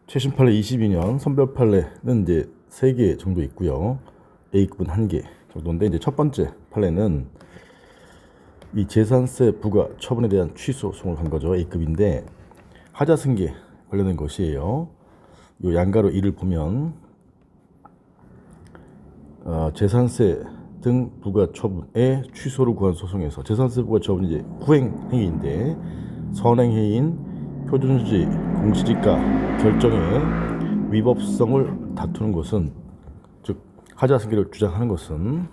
최신 판례 22년 선별 판례는 이제 3개 정도 있고요. A급은 1개 정도인데, 이제 첫 번째 판례는 이 재산세 부과 처분에 대한 취소 소송을 한 거죠. A급인데 하자승계 관련된 것이에요. 요 양가로 이를 보면 재산세 등 부과 처분의 취소를 구한 소송에서, 재산세 부과 처분이 이제 후행 행위인데 선행 행위인 표준주지 공시지가 결정의 위법성을 다투는 것은, 즉 하자승계를 주장하는 것은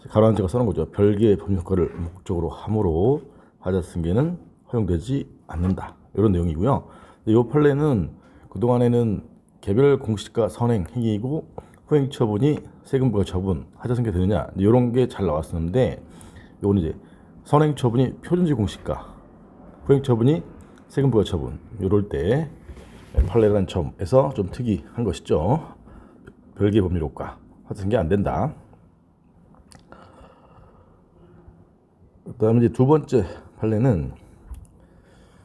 가로한 제가 써놓은 거죠. 별개의 법률 효과를 목적으로 함으로 하자승계는 허용되지 않는다, 이런 내용이고요. 이 판례는 그동안에는 개별 공시지가 선행 행위이고 후행 처분이 세금 부과 처분, 하자승계 되느냐, 이런 게 잘 나왔었는데, 요건 이제 선행 처분이 표준지 공시가, 후행 처분이 세금 부과 처분, 이럴 때 판례라는 점에서 좀 특이한 것이죠. 별개 법률 효과, 하자승계 안 된다. 그다음에 이제 두 번째 판례는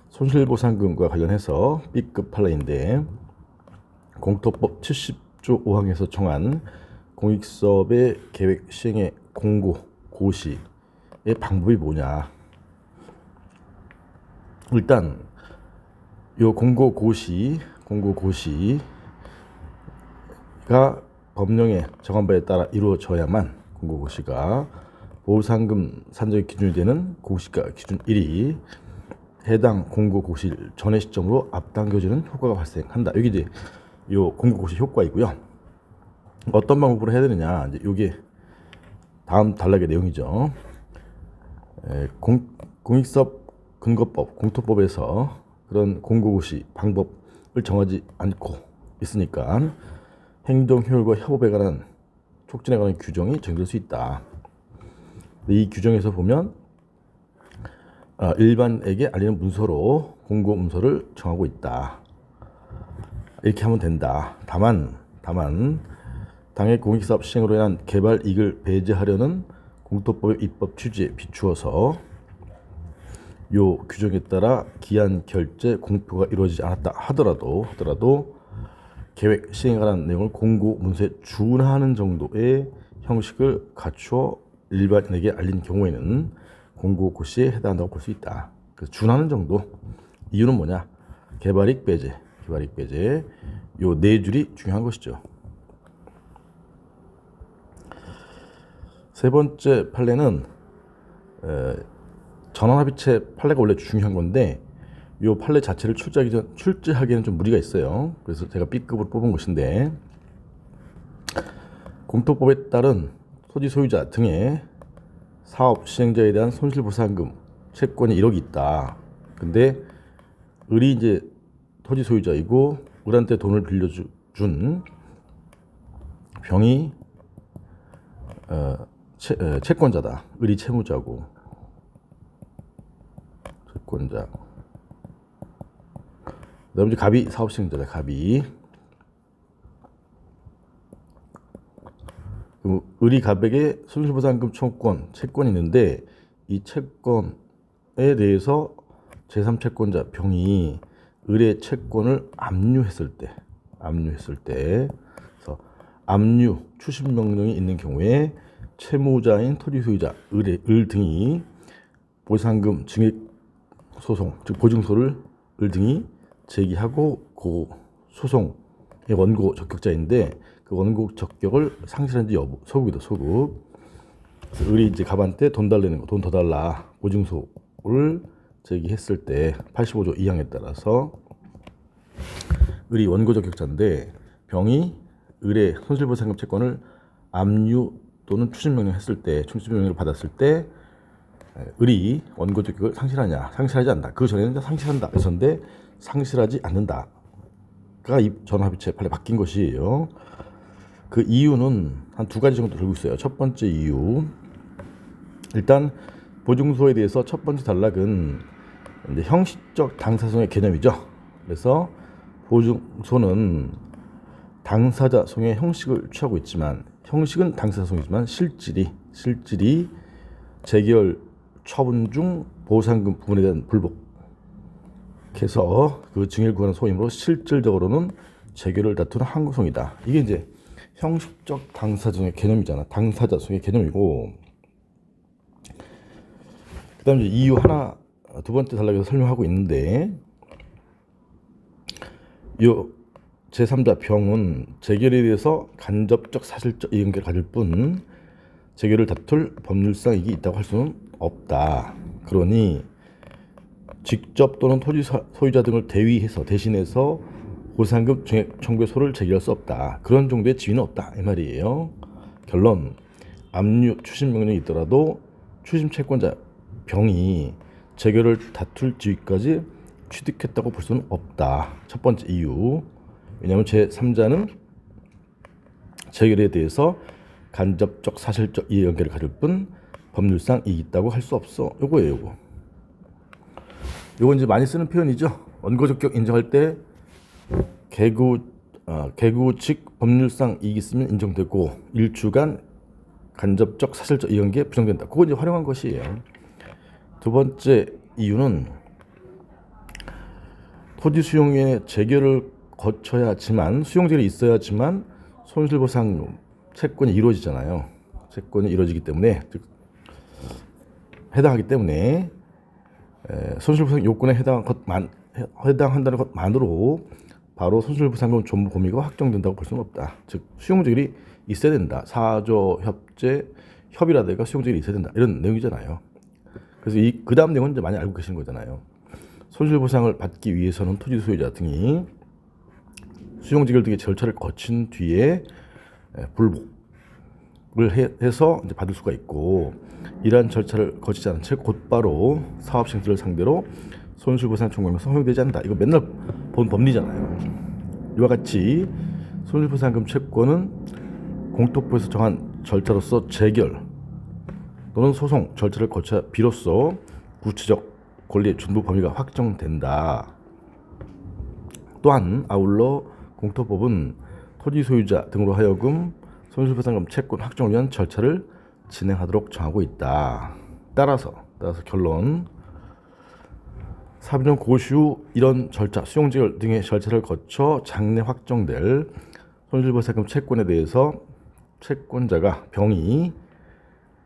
손실보상금과 관련해서 B급 판례인데, 공토법 70조 5항에서 정한 공익사업의 계획 시행의 공고 고시의 방법이 뭐냐. 일단 요 공고 고시가 법령에 정한 바에 따라 이루어져야만 공고 고시가 보상금 산정의 기준이 되는 공시가 기준 1이 해당 공고 고시일 전의 시점으로 앞당겨지는 효과가 발생한다. 여기 이제 요 공고 고시 효과이고요. 어떤 방법으로 해야 되느냐, 이제 요게 다음 단락의 내용이죠. 공익사업 근거법, 공토법에서 그런 공고 고시 방법을 정하지 않고 있으니까 행정 효율과 협업에 관한 촉진에 관한 규정이 정될 수 있다. 이 규정에서 보면 일반에게 알리는 문서로 공고 문서를 정하고 있다, 이렇게 하면 된다. 다만 당해 공익사업 시행으로 인한 개발 이익을 배제하려는 공토법의 입법 취지에 비추어서 요 규정에 따라 기한 결제 공표가 이루어지지 않았다 하더라도 계획 시행에 관한 내용을 공고 문서에 준하는 정도의 형식을 갖추어 일반인에게 알린 경우에는 공고 고시에 해당한다고 볼 수 있다. 그래서 준하는 정도, 이유는 뭐냐, 개발이익 배제 요 네 줄이 중요한 것이죠. 세 번째 판례는 전환합의체 판례가 원래 중요한 건데, 요 판례 자체를 출제하기에는 좀 무리가 있어요. 그래서 제가 B급으로 뽑은 것인데, 공토법에 따른 토지 소유자 등의 사업 시행자에 대한 손실보상금 채권이 1억이 있다. 근데 을이 이제 토지 소유자이고 을한테 돈을 빌려준 병이 채권자다. 을이 채무자고 채권자. 그다음에 이제 갑이 사업 시행자다. 갑이. 을이 갑에게 손실보상금 청구권, 채권이 있는데, 이 채권에 대해서 제3채권자 병이 을의 채권을 압류했을 때, 그래서 압류 추심 명령이 있는 경우에 채무자인 토지 소유자 을 등이 보상금 증액 소송, 즉 보증소를 을 등이 제기하고, 그 소송의 원고 적격자인데 그 원고 적격을 상실한지 여부, 소급이다, 소급. 그래서 을이 이제 갑한테 돈 달라는 거, 돈 더 달라, 보증소를 제기했을 때 85조 2항에 따라서 을이 원고 적격자인데 병이 을의 손실보상금 채권을 압류 또는 추심명령 했을 때, 추심명령을 받았을 때 을이 원고 적격을 상실하냐, 상실하지 않는다. 그 전에는 상실한다 했었는데 상실하지 않는다가 이 전환합의체 판례 바뀐 것이에요. 그 이유는 한 두 가지 정도 들고 있어요. 첫 번째 이유, 일단 보증소에 대해서 첫 번째 단락은 이제 형식적 당사성의 개념이죠. 그래서 보증소는 당사자성의 형식을 취하고 있지만, 형식은 당사자성이지만 실질이 재결 처분 중 보상금 부분에 대한 불복, 해서 그 증액을 구하는 소임으로 실질적으로는 재결을 다투는 항소송이다. 이게 이제 형식적 당사자의 개념이잖아. 당사자성의 개념이고, 그다음 이제 이유 하나 두 번째 단락에서 설명하고 있는데, 이 제3자 병은 재결에 대해서 간접적 사실적 이견을 가질 뿐 재결을 다툴 법률상 이익이 있다고 할 수는 없다. 그러니 직접 또는 토지 소유자 등을 대신해서 보상금 증액 청구소를 제기할 수 없다. 그런 정도의 지위는 없다. 이 말이에요. 결론, 압류 추심 명령이 있더라도 추심 채권자 병이 재결을 다툴 지위까지 취득했다고 볼 수는 없다. 첫 번째 이유. 왜냐하면 제3자는 재결에 대해서 간접적 사실적 이해관계를 가질 뿐 법률상 이익이 있다고 할 수 없어. 요거예요. 요건 이제 많이 쓰는 표현이죠. 원고적격 인정할 때 개구 측 법률상 이익이 있으면 인정되고 일주간 간접적 사실적 이해관계 부정된다. 그거 이제 활용한 것이에요. 두 번째 이유는 토지 수용의 재결을 거쳐야지만 수용재결이 있어야지만 손실보상 채권이 이루어지잖아요. 채권이 이루어지기 때문에 해당하기 때문에 손실보상 요건에 해당한다는 것만으로 바로 손실보상금 존부 범위가 확정된다고 볼 수는 없다. 즉 수용재결이 있어야 된다. 사조, 협재, 협의라든가 수용재결이 있어야 된다. 이런 내용이잖아요. 그래서 그 다음 내용은 이제 많이 알고 계시는 거잖아요. 손실보상을 받기 위해서는 토지 소유자 등이 수용재결 등의 절차를 거친 뒤에 불복을 해서 이제 받을 수가 있고, 이러한 절차를 거치지 않은 채 곧바로 사업시행자를 상대로 손실보상 청구가 성립되지 않는다. 이거 맨날 본 법리잖아요. 이와 같이 손실보상금 채권은 공토법에서 정한 절차로서 재결 또는 소송 절차를 거쳐 비로소 구체적 권리의 존부 범위가 확정된다. 또한 아울러 공토법은 토지 소유자 등으로 하여금 손실보상금 채권 확정을 위한 절차를 진행하도록 정하고 있다. 따라서 결론, 사변형 고시 후 이런 절차, 수용재결 등의 절차를 거쳐 장래 확정될 손실보상금 채권에 대해서 채권자가 병이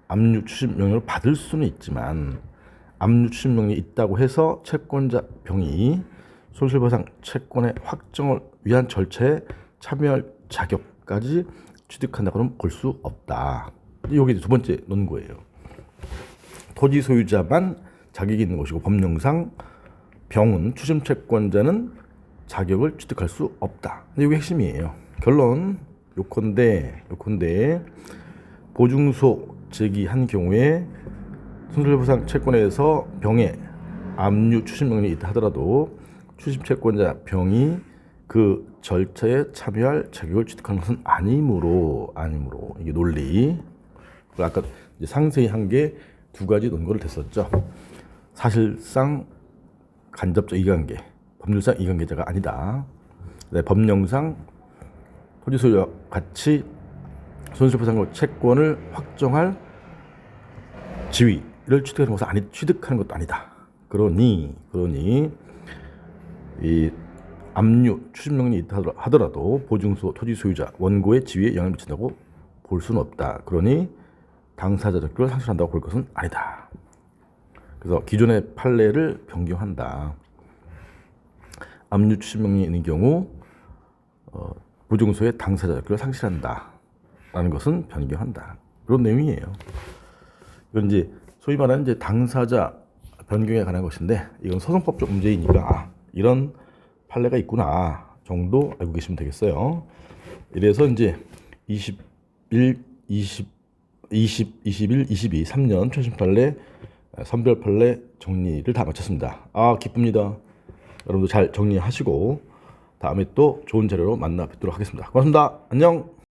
압류 추심 명령을 받을 수는 있지만, 압류 추심 명령이 있다고 해서 채권자 병이 손실보상 채권의 확정을 위한 절차에 참여할 자격까지 취득한다고는 볼 수 없다. 이게 두 번째 논거예요. 토지 소유자만 자격이 있는 것이고 법령상 병은 추심 채권자는 자격을 취득할 수 없다. 이게 핵심이에요. 결론, 요컨대 보증소 제기한 경우에 손실보상 채권에 대해서 병에 압류 추심 명령이 있다 하더라도 추심 채권자 병이 그 절차에 참여할 자격을 취득하는 것은 아니므로 이게 논리. 아까 이제 상세히 한 게 두 가지 논거를 댔었죠. 사실상 간접적 이관계, 법률상 이관계자가 아니다. 네, 법령상 토지 소유와 같이 손실보상 채권을 확정할 지위를 취득하는 것도 아니다. 그러니 이 압류 추심 명령이 있다 하더라도 보증소 토지 소유자 원고의 지위에 영향을 미친다고 볼 수는 없다. 그러니 당사자 자격을 상실한다고 볼 것은 아니다. 그래서 기존의 판례를 변경한다. 압류 추심 명령이 있는 경우 보증소의 당사자 자격을 상실한다. 라는 것은 변경한다. 그런 내용이에요. 이건 이제 소위 말하는 이제 당사자 변경에 관한 것인데, 이건 소송법적 문제이니까 이런 판례가 있구나 정도 알고 계시면 되겠어요. 이래서 이제 21, 22, 3년 최신 판례, 선별 판례 정리를 다 마쳤습니다. 기쁩니다. 여러분도 잘 정리하시고 다음에 또 좋은 자료로 만나 뵙도록 하겠습니다. 고맙습니다. 안녕.